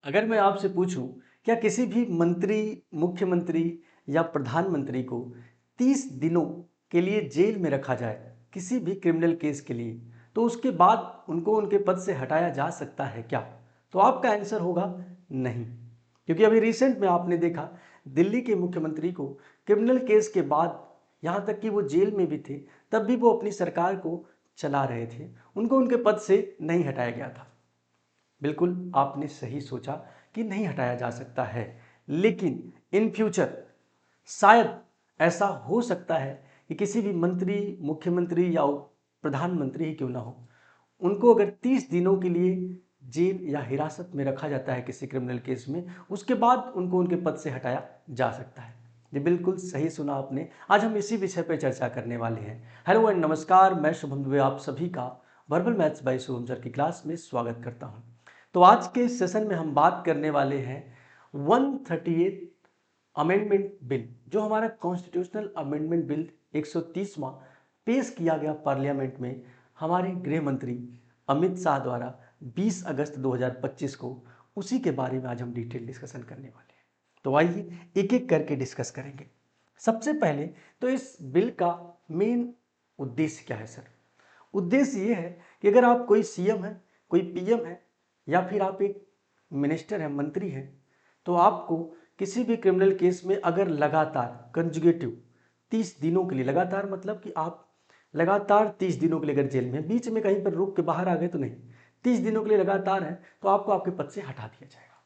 अगर मैं आपसे पूछूं क्या किसी भी मंत्री, मुख्यमंत्री या प्रधानमंत्री को 30 दिनों के लिए जेल में रखा जाए किसी भी क्रिमिनल केस के लिए, तो उसके बाद उनको उनके पद से हटाया जा सकता है क्या? तो आपका आंसर होगा नहीं। क्योंकि अभी रिसेंट में आपने देखा दिल्ली के मुख्यमंत्री को क्रिमिनल केस के बाद, यहाँ तक कि वो जेल में भी थे, तब भी वो अपनी सरकार को चला रहे थे, उनको उनके पद से नहीं हटाया गया था। बिल्कुल आपने सही सोचा कि नहीं हटाया जा सकता है, लेकिन इन फ्यूचर शायद ऐसा हो सकता है कि किसी भी मंत्री, मुख्यमंत्री या प्रधानमंत्री ही क्यों ना हो, उनको अगर 30 दिनों के लिए जेल या हिरासत में रखा जाता है किसी क्रिमिनल केस में, उसके बाद उनको उनके पद से हटाया जा सकता है। जी बिल्कुल सही सुना आपने। आज हम इसी विषय पर चर्चा करने वाले हैं। हेलो एंड नमस्कार, मैं शुभम दुबे आप सभी का verbal maths by Shubham sir की क्लास में स्वागत करता हूं। तो आज के सेशन में हम बात करने वाले हैं 138 अमेंडमेंट बिल, जो हमारा कॉन्स्टिट्यूशनल अमेंडमेंट बिल 130वां पेश किया गया पार्लियामेंट में हमारे गृह मंत्री अमित शाह द्वारा 20 अगस्त 2025 को। उसी के बारे में आज हम डिटेल डिस्कशन करने वाले हैं। तो आइए एक एक करके डिस्कस करेंगे। सबसे पहले तो इस बिल का मेन उद्देश्य क्या है सर? उद्देश्य ये है कि अगर आप कोई सीएम है, कोई पीएम है, या फिर आप एक मिनिस्टर है, मंत्री है, तो आपको किसी भी क्रिमिनल केस में अगर लगातार कंजुगेटिव 30 दिनों के लिए, लगातार मतलब कि आप लगातार 30 दिनों के लिए अगर जेल में, बीच में कहीं पर रुक के बाहर आ गए तो नहीं, 30 दिनों के लिए लगातार है, तो आपको आपके पद से हटा दिया जाएगा।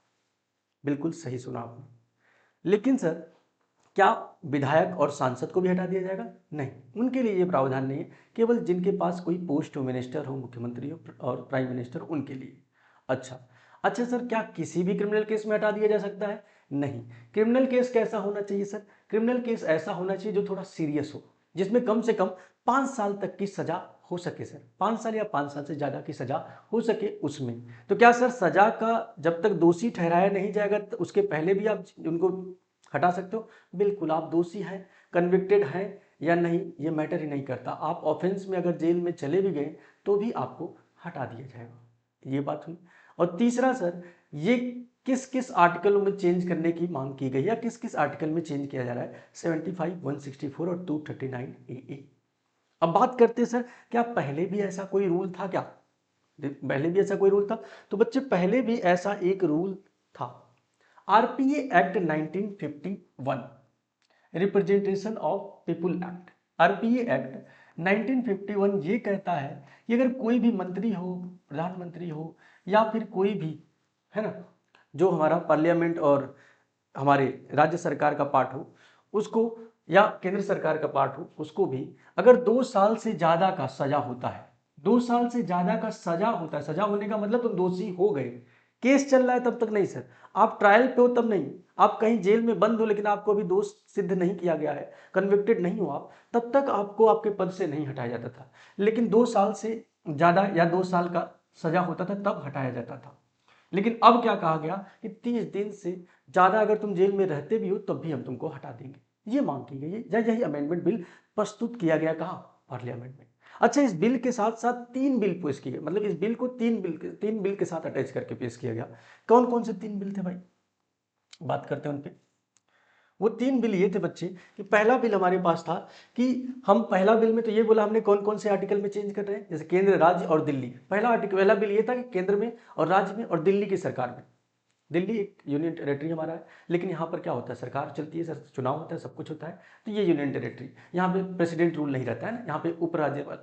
बिल्कुल सही सुना आपने। लेकिन सर क्या विधायक और सांसद को भी हटा दिया जाएगा? नहीं, उनके लिए ये प्रावधान नहीं है। केवल जिनके पास कोई पोस्ट हो, मिनिस्टर हो, मुख्यमंत्री हो और प्राइम मिनिस्टर, उनके लिए। अच्छा अच्छा सर, क्या किसी भी क्रिमिनल केस में हटा दिया जा सकता है? नहीं। क्रिमिनल केस कैसा होना चाहिए सर? क्रिमिनल केस ऐसा होना चाहिए जो थोड़ा सीरियस हो, जिसमें कम से कम 5 साल तक की सजा हो सके सर, 5 साल या 5 साल से ज़्यादा की सजा हो सके उसमें। तो क्या सर सजा का जब तक दोषी ठहराया नहीं जाएगा उसके पहले भी आप उनको हटा सकते हो? बिल्कुल, आप दोषी हैं, कन्विक्टेड हैं या नहीं, ये मैटर ही नहीं करता। आप ऑफेंस में अगर जेल में चले भी गए तो भी आपको हटा दिया जाएगा। ये बात हुई। और तीसरा सर, ये किस किस आर्टिकलों में चेंज करने की मांग की गई या किस किस आर्टिकल में चेंज किया जा रहा है? 75, 164 और 239 ए। अब बात करते हैं सर, क्या पहले भी ऐसा कोई रूल था क्या? पहले भी ऐसा कोई रूल था? तो बच्चे पहले भी ऐसा एक रूल था, RPA act 1951, representation of people act. RPA act 1951 ये कहता है कि अगर कोई भी मंत्री हो, प्रधानमंत्री हो, या फिर कोई भी, है ना, जो हमारा पार्लियामेंट और हमारे राज्य सरकार का पार्ट हो, उसको, या केंद्र सरकार का पार्ट हो, उसको भी अगर 2 साल से ज्यादा का सजा होता है, 2 साल से ज्यादा का सजा होता है, सजा होने का मतलब तुम दोषी हो गए, केस चल रहा है तब तक नहीं सर, आप ट्रायल पे हो तब नहीं, आप कहीं जेल में बंद हो लेकिन आपको अभी दोष सिद्ध नहीं किया गया है, कन्विक्टेड नहीं हो आप, तब तक आपको आपके पद से नहीं हटाया जाता था। लेकिन 2 साल से ज्यादा या 2 साल का सजा होता था तब हटाया जाता था। लेकिन अब क्या कहा गया कि 30 दिन से ज्यादा अगर तुम जेल में रहते भी हो तब भी हम तुमको हटा देंगे, ये मांग की गई है। यही अमेंडमेंट बिल प्रस्तुत किया गया कहाँ? पार्लियामेंट में। अच्छा, इस बिल के साथ साथ 3 बिल पेश किए गए, मतलब इस बिल को 3 बिल के साथ अटैच करके पेश किया गया। कौन कौन से 3 बिल थे भाई? बात करते हैं उन पे। वो 3 बिल ये थे बच्चे कि पहला बिल हमारे पास था कि हम पहला बिल में तो ये बोला हमने कौन कौन से आर्टिकल में चेंज कर रहे हैं, जैसे केंद्र, राज्य और दिल्ली। पहला बिल ये था कि केंद्र में और राज्य में और दिल्ली की सरकार में। दिल्ली एक यूनियन टेरेटरी हमारा है, लेकिन यहाँ पर क्या होता है, सरकार चलती है सर, चुनाव होता है, सब कुछ होता है, तो ये यूनियन टेरेटरी, यहाँ पे प्रेसिडेंट रूल नहीं रहता है ना, यहाँ पे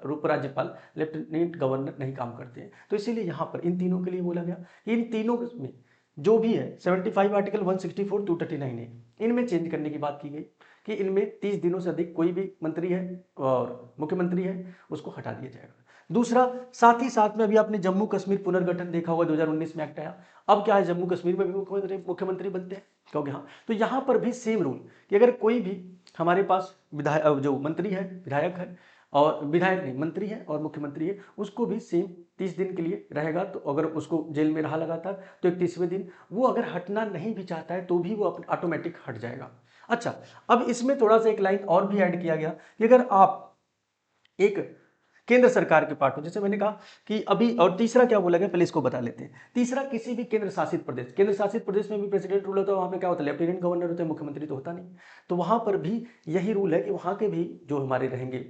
उपराज्यपाल, लेफ्टिनेंट गवर्नर नहीं काम करते हैं। तो इसीलिए यहाँ पर इन तीनों के लिए बोला गया कि इन तीनों में जो भी है 75 आर्टिकल, 164, 239 है, इनमें चेंज करने की बात की गई कि इनमें 30 दिनों से अधिक कोई भी मंत्री है और मुख्यमंत्री है उसको हटा दिया जाएगा। दूसरा, साथ ही साथ में अभी आपने जम्मू कश्मीर पुनर्गठन देखा होगा, 2019 में एक्ट आया। अब क्या है, जम्मू कश्मीर में भी मुख्यमंत्री बनते हैं, क्योंकि हाँ, तो यहाँ पर भी सेम रूल कि अगर कोई भी हमारे पास विधायक, जो मंत्री है, विधायक है, और विधायक नहीं, मंत्री है और मुख्यमंत्री है, उसको भी सेम 30 दिन के लिए रहेगा। तो अगर उसको जेल में रहा लगातार तो 31वें दिन वो अगर हटना नहीं भी चाहता है तो भी वो ऑटोमेटिक हट जाएगा। अच्छा, अब इसमें थोड़ा सा एक लाइन और भी ऐड किया गया कि अगर आप एक केंद्र सरकार के पार्ट हो, जैसे मैंने कहा कि अभी, और तीसरा क्या बोला गया पहले इसको बता लेते हैं। तीसरा, किसी भी केंद्र शासित प्रदेश, केंद्र शासित प्रदेश में भी प्रेसिडेंट रूल होता है, वहाँ पे क्या होता है लेफ्टिनेंट गवर्नर होते हैं, मुख्यमंत्री तो होता नहीं। तो वहाँ पर भी यही रूल है कि वहाँ के भी जो हमारे रहेंगे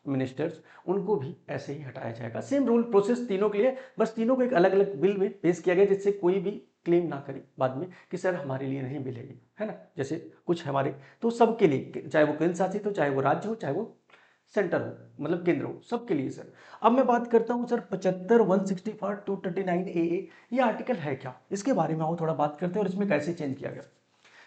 मिनिस्टर्स, उनको भी ऐसे ही हटाया जाएगा। सेम रूल प्रोसेस तीनों के लिए, बस तीनों को एक अलग अलग बिल में पेश किया गया, जिससे कोई भी क्लेम ना करे बाद में कि सर हमारे लिए नहीं बिल है ना, जैसे कुछ हमारे, तो सबके लिए, चाहे वो केंद्र शासित हो, चाहे वो राज्य हो, चाहे वो सेंटर हो, मतलब केंद्र हो, सबके लिए सर। अब मैं बात करता हूं सर 75, 165 239 ए, ये आर्टिकल है क्या, इसके बारे में आओ थोड़ा बात करते हैं और इसमें कैसे चेंज किया गया।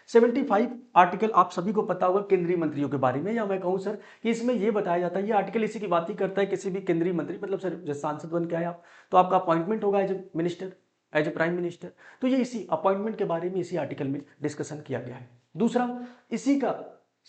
75 आर्टिकल आप सभी को पता होगा केंद्रीय मंत्रियों के बारे में, या मैं कहूं सर कि इसमें यह बताया जाता है, ये आर्टिकल इसी की बात ही करता है, किसी भी केंद्रीय मंत्री, मतलब सर जैसे सांसद बन के आए आप, तो आपका अपॉइंटमेंट होगा as a minister, as a prime minister, तो ये इसी अपॉइंटमेंट के बारे में इसी आर्टिकल में डिस्कशन किया गया है। दूसरा, इसी का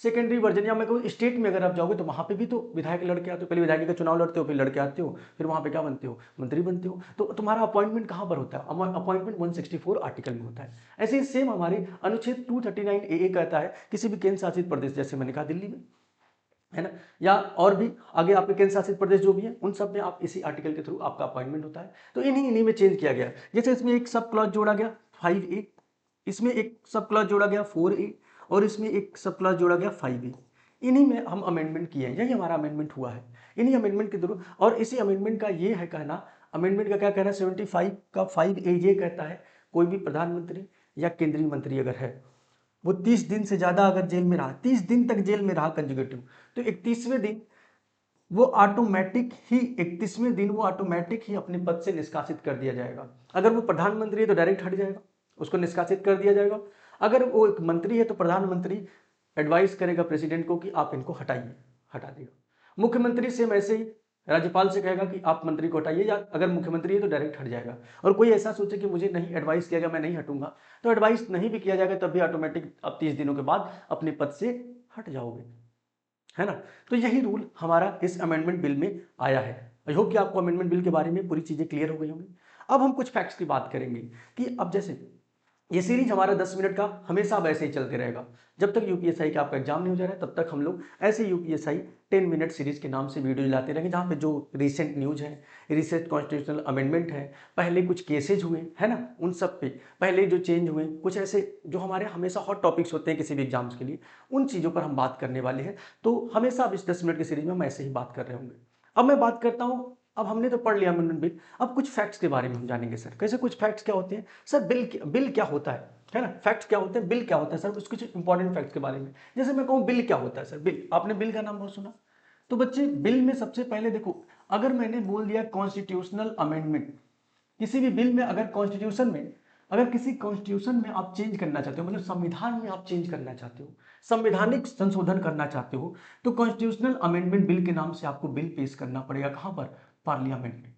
सेकेंडरी वर्जन, या मैं कहूँ स्टेट में अगर आप जाओगे तो वहाँ पे भी तो विधायक लड़के आते हो, पहले विधायक का चुनाव लड़ते हो, फिर लड़के आते हो, फिर वहाँ पे क्या बनते हो, मंत्री बनते हो। तो तुम्हारा अपॉइंटमेंट कहाँ पर होता है, अपॉइंटमेंट 164 आर्टिकल में होता है। ऐसे ही सेम हमारे अनुच्छेद 239 ए कहता है किसी भी केंद्र शासित प्रदेश, जैसे मैंने कहा दिल्ली में, है ना, या और भी आगे आपके केंद्र शासित प्रदेश जो भी है, उन सब में आप इसी आर्टिकल के थ्रू आपका अपॉइंटमेंट होता है। तो इन्हीं में चेंज किया गया। जैसे इसमें एक सब क्लॉज जोड़ा गया 5A, इसमें एक सब क्लॉज जोड़ा गया 4A, और इसमें एक सब क्लॉज जोड़ा गया 5A। इन्हीं में हम अमेंडमेंट किए हैं, यही हमारा अमेंडमेंट हुआ है इन्हीं अमेंडमेंट के थ्रू। और इसी अमेंडमेंट का ये है कहना, अमेंडमेंट का क्या कहना है, 75 का 5A ये कहता है कोई भी प्रधानमंत्री या केंद्रीय मंत्री अगर है, वो 30 दिन से ज्यादा अगर जेल में रहा, 30 दिन तक जेल में रहा कंजिक्यूटिव, तो 31वें दिन वो ऑटोमेटिक ही 31वें दिन वो ऑटोमेटिक ही अपने पद से निष्कासित कर दिया जाएगा। अगर वो प्रधानमंत्री है तो डायरेक्ट हट जाएगा, उसको निष्कासित कर दिया जाएगा। अगर वो एक मंत्री है तो प्रधानमंत्री एडवाइस करेगा प्रेसिडेंट को कि आप इनको हटाइए, हटा देगा। मुख्यमंत्री सेम ऐसे ही राज्यपाल से कहेगा कि आप मंत्री को हटाइए, या अगर मुख्यमंत्री है तो डायरेक्ट हट जाएगा। और कोई ऐसा सोचे कि मुझे नहीं एडवाइस किया गया, मैं नहीं हटूंगा, तो एडवाइस नहीं भी किया जाएगा तब भी ऑटोमेटिक अब 30 दिनों के बाद अपने पद से हट जाओगे, है ना। तो यही रूल हमारा इस अमेंडमेंट बिल में आया है। आई होप कि आपको अमेंडमेंट बिल के बारे में पूरी चीजें क्लियर हो गई होंगी। अब हम कुछ फैक्ट्स की बात करेंगे कि अब जैसे ये सीरीज हमारा 10 मिनट का हमेशा अब ऐसे ही चलते रहेगा, जब तक यूपीएसआई का आपका एग्जाम नहीं हो जा रहा है तब तक हम लोग ऐसे यूपीएसआई 10 मिनट सीरीज के नाम से वीडियो लाते रहेंगे, जहाँ पे जो रिसेंट न्यूज है, रिसेंट कॉन्स्टिट्यूशनल अमेंडमेंट है, पहले कुछ केसेज हुए है ना, उन सब पे पहले जो चेंज हुए, कुछ ऐसे जो हमारे हमेशा हॉट टॉपिक्स होते हैं किसी भी एग्जाम्स के लिए, उन चीज़ों पर हम बात करने वाले हैं। तो हमेशा अब इस 10 मिनट की सीरीज में हम ऐसे ही बात कर रहे होंगे। अब मैं बात करता हूँ, अब हमने तो पढ़ लिया अमेंडमेंट बिल, अब कुछ फैक्ट्स के बारे में हम जानेंगे सर। कैसे कुछ फैक्ट्स क्या होते हैं सर, बिल क्या होता है ना, फैक्ट्स क्या होते हैं, बिल क्या होता है सर, कुछ इंपॉर्टेंट फैक्ट्स के बारे में। जैसे मैं कहूँ बिल क्या होता है सर, बिल, आपने बिल का नाम बहुत सुना, तो बच्चे बिल में सबसे पहले देखो, अगर मैंने बोल दिया कॉन्स्टिट्यूशनल अमेंडमेंट, किसी भी बिल में अगर कॉन्स्टिट्यूशन में, अगर किसी कॉन्स्टिट्यूशन में आप चेंज करना चाहते हो, मतलब संविधान में आप चेंज करना चाहते हो, संवैधानिक संशोधन करना चाहते हो, तो कॉन्स्टिट्यूशनल अमेंडमेंट बिल के नाम से आपको बिल पेश करना पड़ेगा। कहां पर, पार्लियामेंट में,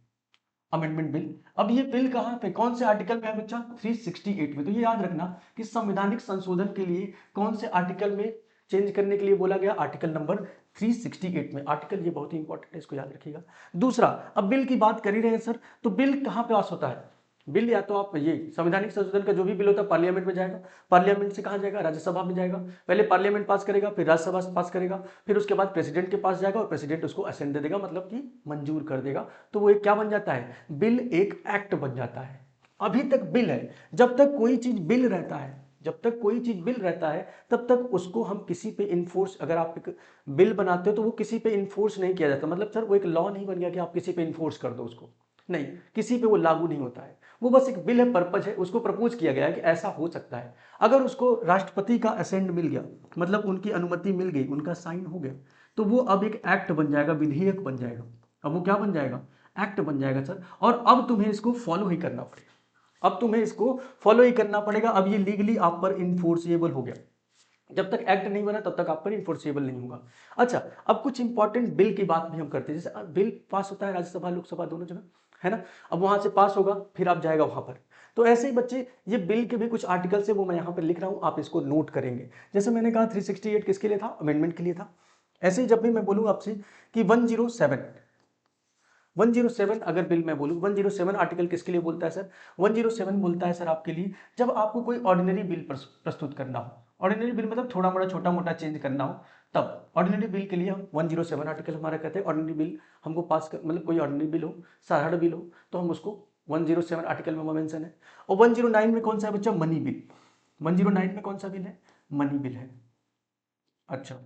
अमेंडमेंट बिल। अब ये बिल कहां पे, कौन से आर्टिकल में है बच्चा, 368 में। तो ये याद रखना कि संवैधानिक संशोधन के लिए कौन से आर्टिकल में चेंज करने के लिए बोला गया, आर्टिकल नंबर 368 में। आर्टिकल ये बहुत ही इंपॉर्टेंट है, इसको याद रखिएगा। दूसरा, अब बिल की बात कर ही रहे हैं सर, तो बिल कहां पे पास होता है, बिल या तो आप ये संवैधानिक संशोधन का जो भी बिल होता है पार्लियामेंट में जाएगा, पार्लियामेंट से कहां जाएगा, राज्यसभा में जाएगा। पहले पार्लियामेंट पास करेगा, फिर राज्यसभा पास करेगा, फिर उसके बाद प्रेसिडेंट के पास जाएगा और प्रेसिडेंट उसको असेंट दे देगा, मतलब कि मंजूर कर देगा। तो वो एक क्या बन जाता है, बिल एक एक्ट बन जाता है। अभी तक बिल है, जब तक कोई चीज बिल रहता है, जब तक कोई चीज बिल रहता है तब तक उसको हम किसी पे इन्फोर्स, अगर आप एक बिल बनाते हो तो वो किसी पे इन्फोर्स नहीं किया जाता, मतलब सर वो एक लॉ नहीं बन गया कि आप किसी पे इन्फोर्स कर दो उसको, नहीं, किसी पे वो लागू नहीं होता है। वो बस एक बिल है, पर्पज है, उसको प्रपोज किया गया है कि ऐसा हो सकता है। अगर उसको राष्ट्रपति का असेंट मिल गया, मतलब उनकी अनुमति मिल गई, उनका साइन हो गया, तो वो अब एक एक्ट बन जाएगा, विधेयक बन जाएगा। अब वो क्या बन जाएगा, एक्ट बन जाएगा सर। और अब तुम्हें इसको फॉलो ही करना पड़ेगा, अब तुम्हें इसको फॉलो ही करना पड़ेगा। अब ये लीगली आप पर इन्फोर्सेबल हो गया, जब तक एक्ट नहीं बना तब तक आप पर इन्फोर्सेबल नहीं होगा। अच्छा, अब कुछ इंपॉर्टेंट बिल की बात भी हम करते हैं। जैसे बिल पास होता है राज्यसभा लोकसभा दोनों जगह, है ना, अब वहां से पास होगा फिर आप जाएगा वहां पर। तो ऐसे ही बच्चे ये बिल के भी कुछ आर्टिकल्स है, वो मैं यहाँ पर लिख रहा हूँ, आप इसको नोट करेंगे। जैसे मैंने कहा 368 किसके लिए था, अमेंडमेंट के लिए था। ऐसे ही जब भी मैं बोलूँ आपसे कि 107 अगर बिल मैं बोलूँ, 107 आर्टिकल किसके लिए बोलता है सर, 107 बोलता है सर आपके लिए जब आपको कोई ऑर्डिनरी बिल प्रस्तुत करना हो। ऑर्डिनरी बिल मतलब थोड़ा मोड़ा छोटा मोटा चेंज करना हो, तब ऑर्डिनरी बिल के लिए हम 107 आर्टिकल हमारा कहते हैं ऑर्डिनरी बिल हमको पास कर, मतलब कोई ऑर्डिनरी बिल हो, साधारण बिल हो, तो हम उसको 107 आर्टिकल में मेंशन है। और 109 में कौन सा है बच्चा? Money bill. 109 में कौन सा बिल है? मनी बिल है। अच्छा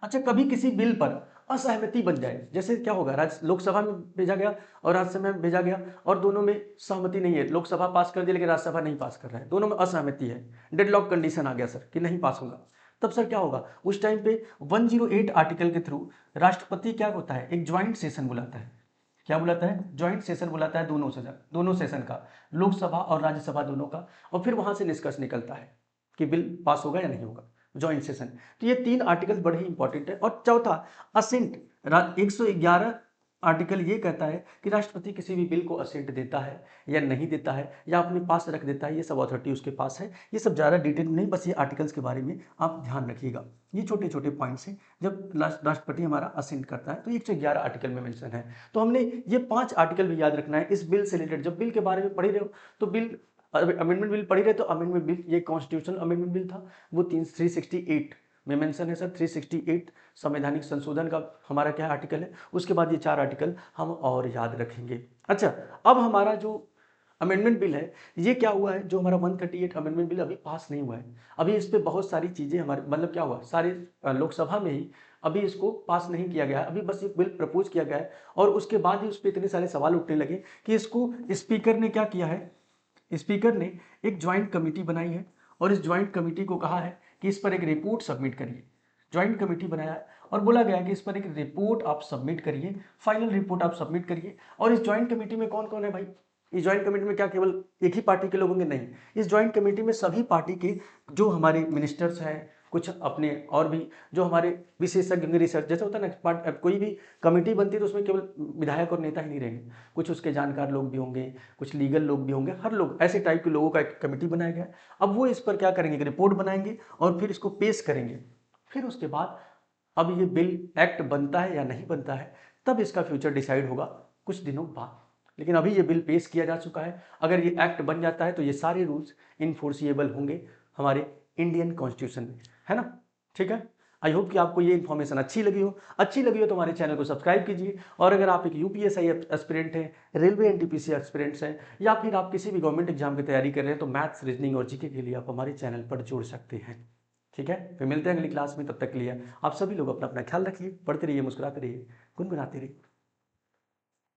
अच्छा, कभी किसी बिल पर असहमति बन जाए, जैसे क्या होगा, राज्य लोकसभा में भेजा गया और राज्यसभा में भेजा गया और दोनों में सहमति नहीं है, लोकसभा पास कर दी लेकिन राज्यसभा नहीं पास कर रहा है, दोनों में असहमति है, डेडलॉक कंडीशन आ गया सर कि नहीं पास होगा, तब सर क्या होगा? उस टाइम पे 108 आर्टिकल के थ्रू राष्ट्रपति क्या होता है? एक ज्वाइंट सेशन बुलाता है। क्या बुलाता है? ज्वाइंट सेशन बुलाता है, दोनों सेशन का, लोकसभा और राज्यसभा दोनों का, और फिर वहां से निष्कर्ष निकलता है कि बिल पास होगा या नहीं होगा, ज्वाइंट सेशन। तो ये 3 आर्टिकल बड़े ही इंपॉर्टेंट है। और चौथा, असेंट। 111 आर्टिकल ये कहता है कि राष्ट्रपति किसी भी बिल को असेंट देता है या नहीं देता है या अपने पास रख देता है, ये सब अथॉरिटी उसके पास है। ये सब ज़्यादा डिटेल नहीं, बस ये आर्टिकल्स के बारे में आप ध्यान रखिएगा। ये छोटे छोटे पॉइंट्स हैं जब राष्ट्रपति हमारा असेंट करता है, तो 111 आर्टिकल में मेंशन है। तो हमने ये 5 आर्टिकल भी याद रखना है इस बिल से रिलेटेड। जब बिल के बारे में पढ़ रहे हो तो बिल, अमेंडमेंट बिल पढ़ ही रहे तो अमेंडमेंट बिल, ये कॉन्स्टिट्यूशनल अमेंडमेंट बिल था, वो 368 में मेंशन है सर। 368 संवैधानिक संशोधन का हमारा क्या आर्टिकल है। उसके बाद ये 4 आर्टिकल हम और याद रखेंगे। अच्छा, अब हमारा जो अमेंडमेंट बिल है, ये क्या हुआ है, जो हमारा 138 अमेंडमेंट बिल अभी पास नहीं हुआ है। अभी इस पर बहुत सारी चीज़ें हमारे, मतलब क्या हुआ, सारे लोकसभा में ही अभी इसको पास नहीं किया गया है। अभी बस ये बिल प्रपोज किया गया है और उसके बाद ही उस पर इतने सारे सवाल उठने लगे कि इसको स्पीकर ने क्या किया है, स्पीकर ने एक ज्वाइंट कमेटी बनाई है और इस ज्वाइंट कमेटी को कहा है कि इस पर एक रिपोर्ट सबमिट करिए। ज्वाइंट कमेटी बनाया है और बोला गया है कि इस पर एक रिपोर्ट आप सबमिट करिए, फाइनल रिपोर्ट आप सबमिट करिए। और इस ज्वाइंट कमेटी में कौन कौन है भाई? इस ज्वाइंट कमेटी में क्या केवल एक ही पार्टी के लोग होंगे? नहीं, इस ज्वाइंट कमेटी में सभी पार्टी के जो हमारे मिनिस्टर्स हैं, कुछ अपने और भी जो हमारे विशेषज्ञ रिसर्च, जैसे होता है ना, कोई भी कमेटी बनती है तो उसमें केवल विधायक और नेता ही नहीं रहेंगे, कुछ उसके जानकार लोग भी होंगे, कुछ लीगल लोग भी होंगे, हर लोग, ऐसे टाइप के लोगों का एक कमेटी बनाया गया है। अब वो इस पर क्या करेंगे, रिपोर्ट बनाएंगे और फिर इसको पेश करेंगे। फिर उसके बाद अब ये बिल एक्ट बनता है या नहीं बनता है, तब इसका फ्यूचर डिसाइड होगा कुछ दिनों बाद। लेकिन अभी ये बिल पेश किया जा चुका है। अगर ये एक्ट बन जाता है तो ये सारे रूल्स इन्फोर्सिएबल होंगे हमारे इंडियन कॉन्स्टिट्यूशन में, है ना? ठीक है, आई होप कि आपको ये इन्फॉर्मेशन अच्छी लगी हो। अच्छी लगी हो तो हमारे चैनल को सब्सक्राइब कीजिए। और अगर आप एक यूपीएससी एस्पिरेंट हैं, रेलवे एनटीपीसी एस्पिरेंट्स हैं, या फिर आप किसी भी गवर्नमेंट एग्जाम की तैयारी कर रहे हैं, तो मैथ्स, रीजनिंग और जीके के लिए आप हमारे चैनल पर जुड़ सकते हैं। ठीक है, फिर मिलते हैं अगली क्लास में। तब तक के लिए आप सभी लोग अपना अपना ख्याल रखिए, पढ़ते रहिए, मुस्कुराते रहिए, गुनगुनाते रहिए।